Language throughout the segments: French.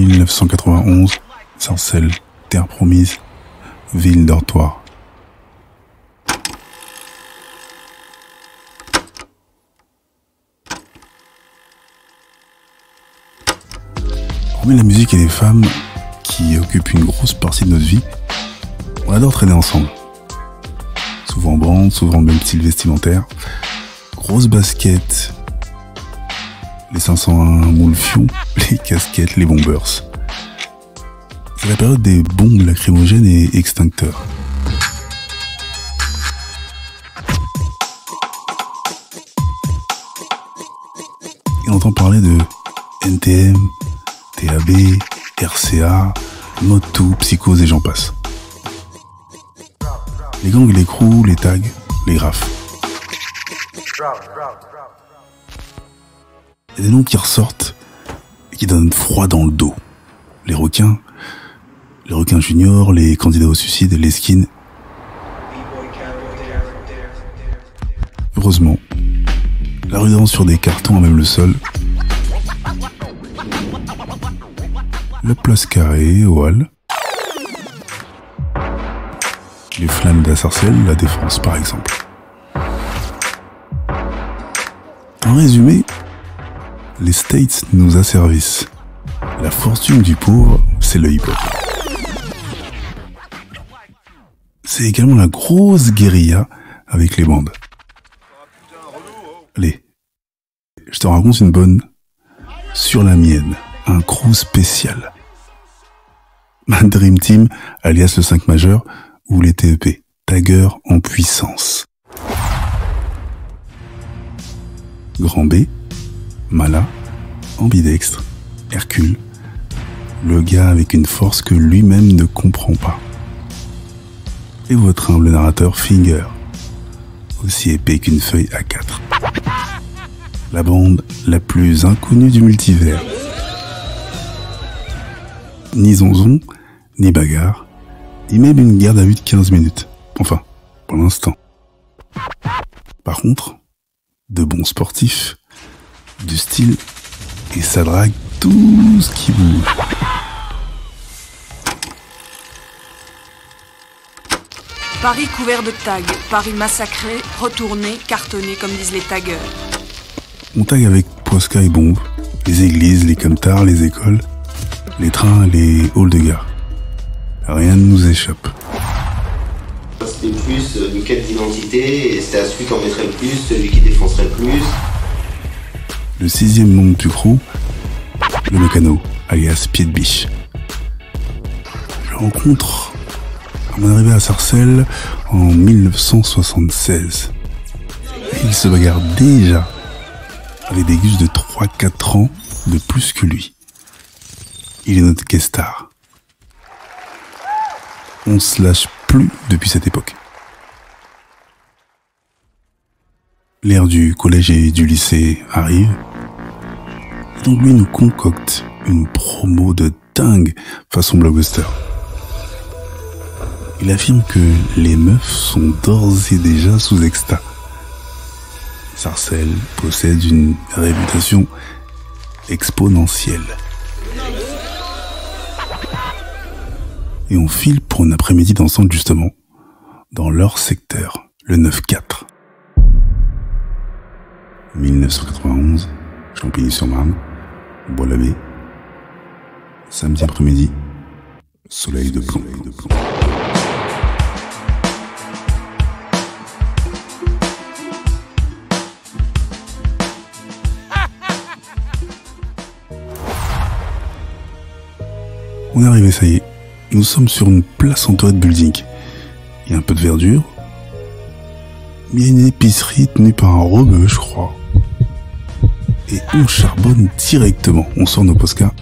1991, Sarcelles, terre promise, ville dortoir. Hormis la musique et les femmes qui occupent une grosse partie de notre vie, on adore traîner ensemble. Souvent en bande, souvent le même style vestimentaire, grosse basket, les 501 moules fion, les casquettes, les bombers. C'est la période des bombes lacrymogènes et extincteurs. Et on entend parler de NTM, TAB, RCA, Motu, Psychose et j'en passe. Les gangs, les crews, les tags, les graphes. Il y a des noms qui ressortent et qui donnent froid dans le dos. Les requins juniors, les candidats au suicide, les skins. Heureusement, la rue sur des cartons à même le sol. La place carrée, au hall. Les flammes de la Sarcelles, la Défense par exemple. En résumé, les States nous asservissent. La fortune du pauvre, c'est le hip-hop. C'est également la grosse guérilla avec les bandes. Allez, je te raconte une bonne sur la mienne, un crew spécial. Ma Dream Team, alias le 5 majeur, ou les TEP, Tagger en puissance. Grand B, Mala, ambidextre, Hercule, le gars avec une force que lui-même ne comprend pas. Et votre humble narrateur Finger, aussi épais qu'une feuille A4. La bande la plus inconnue du multivers. Ni zonzon, ni bagarre, ni même une garde à vue de 15 minutes. Enfin, pour l'instant. Par contre, de bons sportifs, du style, et ça drague tout ce qui bouge. Paris couvert de tags, Paris massacré, retourné, cartonné comme disent les taggeurs. On tag avec Posca et Bombe, les églises, les camtars, les écoles, les trains, les halls de gare. Rien ne nous échappe. C'était plus une quête d'identité et c'était à celui qui en mettrait le plus, celui qui défoncerait le plus. Le 6e membre du crew, le mécano, alias Pied de Biche. Je rencontre à mon arrivée à Sarcelles en 1976. Et il se bagarre déjà avec des gus de 3-4 ans de plus que lui. Il est notre guest star. On se lâche plus depuis cette époque. L'ère du collège et du lycée arrive. Donc lui nous concocte une promo de dingue façon blockbuster. Il affirme que les meufs sont d'ores et déjà sous exta. Sarcelles possède une réputation exponentielle. Et on file pour une après-midi dansante justement dans leur secteur, le 9-4. 1991, Champigny-sur-Marne, Bois-l'Abbé. Samedi après-midi, soleil de plomb. On est arrivé, ça y est. Nous sommes sur une place entourée de buildings. Il y a un peu de verdure. Mais il y a une épicerie tenue par un rebeu, je crois. Et on charbonne directement. On sort nos Posca.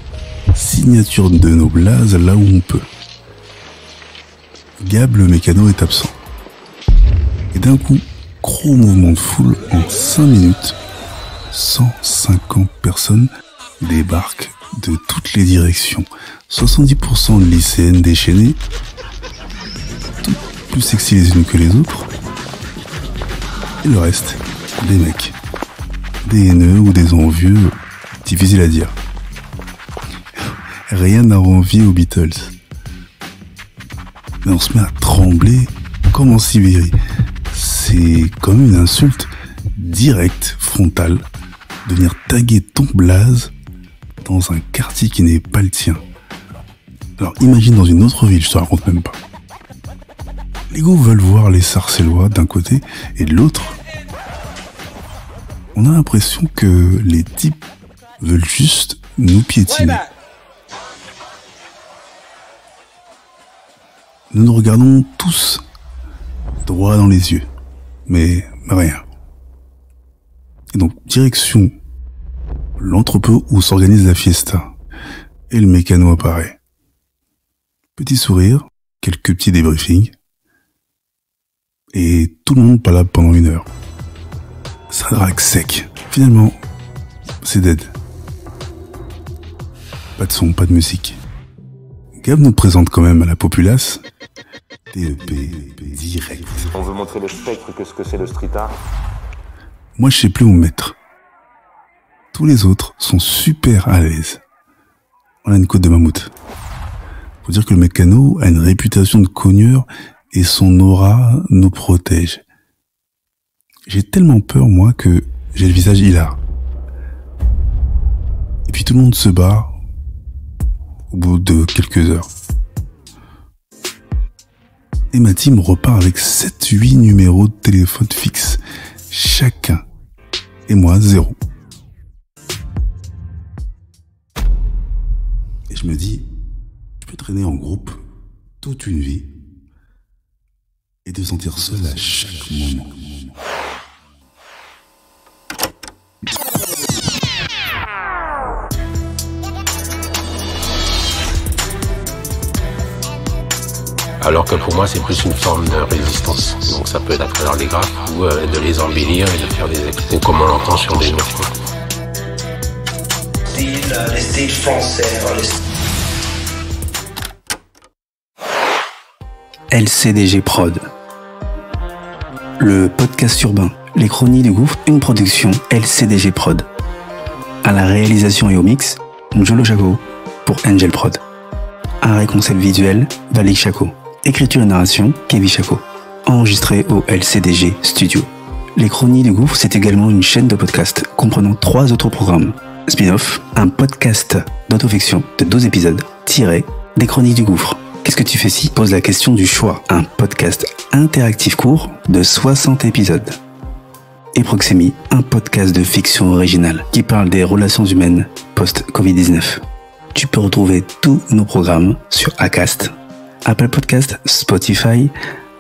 Signature de nos blazes là où on peut. Gab, le mécano, est absent. Et d'un coup, gros mouvement de foule en 5 minutes. 150 personnes débarquent de toutes les directions. 70% de lycéennes déchaînées, toutes plus sexy les unes que les autres, et le reste, des mecs, des haineux ou des envieux, difficile à dire. rien à envier aux Beatles. Mais on se met à trembler comme en Sibérie. C'est comme une insulte directe, frontale, de venir taguer ton blaze dans un quartier qui n'est pas le tien. Alors imagine dans une autre ville, je te raconte même pas. Les gars veulent voir les Sarcellois d'un côté et de l'autre. On a l'impression que les types veulent juste nous piétiner. Nous nous regardons tous droit dans les yeux, mais rien. Et donc, direction l'entrepôt où s'organise la fiesta. Et le mécano apparaît. Petit sourire, quelques petits débriefings. Et tout le monde palabre pendant 1 heure. Ça drague sec. Finalement, c'est dead. Pas de son, pas de musique. Gab nous présente quand même à la populace TEP direct. On veut montrer le spectre que ce que c'est le street art. Moi, je sais plus où me mettre. Tous les autres sont super à l'aise. On a une côte de mammouth. Faut dire que le mécano a une réputation de cogneur et son aura nous protège. J'ai tellement peur, moi, que j'ai le visage hilar. Et puis tout le monde se barre au bout de quelques heures. Et ma team repart avec 7-8 numéros de téléphone fixe. Chacun. Et moi, 0. Et je me dis, je peux traîner en groupe toute une vie et te sentir seul à chaque moment. Alors que pour moi, c'est plus une forme de résistance. Donc ça peut être à travers les graphes ou de les embellir et de faire des extraits comme on l'entend sur des murs. Les styles français. LCDG Prod. Le podcast urbain, les chroniques du gouffre, une production LCDG Prod. À la réalisation et au mix, Njolo Chaco pour Angel Prod. Art et concept visuel, Valik Chaco. Écriture et narration, Kevin Chaco. Enregistré au LCDG Studio. Les Chroniques du Gouffre, c'est également une chaîne de podcast comprenant 3 autres programmes. Spin-off, un podcast d'autofiction de 12 épisodes, tiré des Chroniques du Gouffre. Qu'est-ce que tu fais si pose la question du choix. Un podcast interactif court de 60 épisodes. Et Proxémie, un podcast de fiction originale qui parle des relations humaines post-Covid-19. Tu peux retrouver tous nos programmes sur Acast, Apple Podcast, Spotify,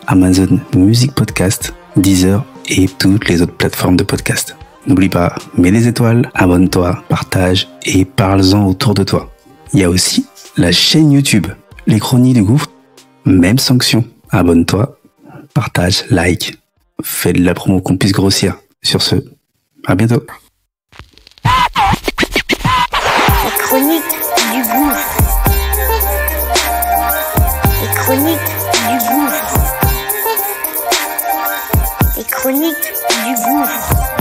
Amazon Music Podcast, Deezer et toutes les autres plateformes de podcast. N'oublie pas, mets des étoiles, abonne-toi, partage et parle-en autour de toi. Il y a aussi la chaîne YouTube, les Chroniques du Gouffre, même sanction. Abonne-toi, partage, like, fais de la promo qu'on puisse grossir. Sur ce, à bientôt. Les Chroniques du Gouffre. Les Chroniques du Gouffre. Les Chroniques du Gouffre.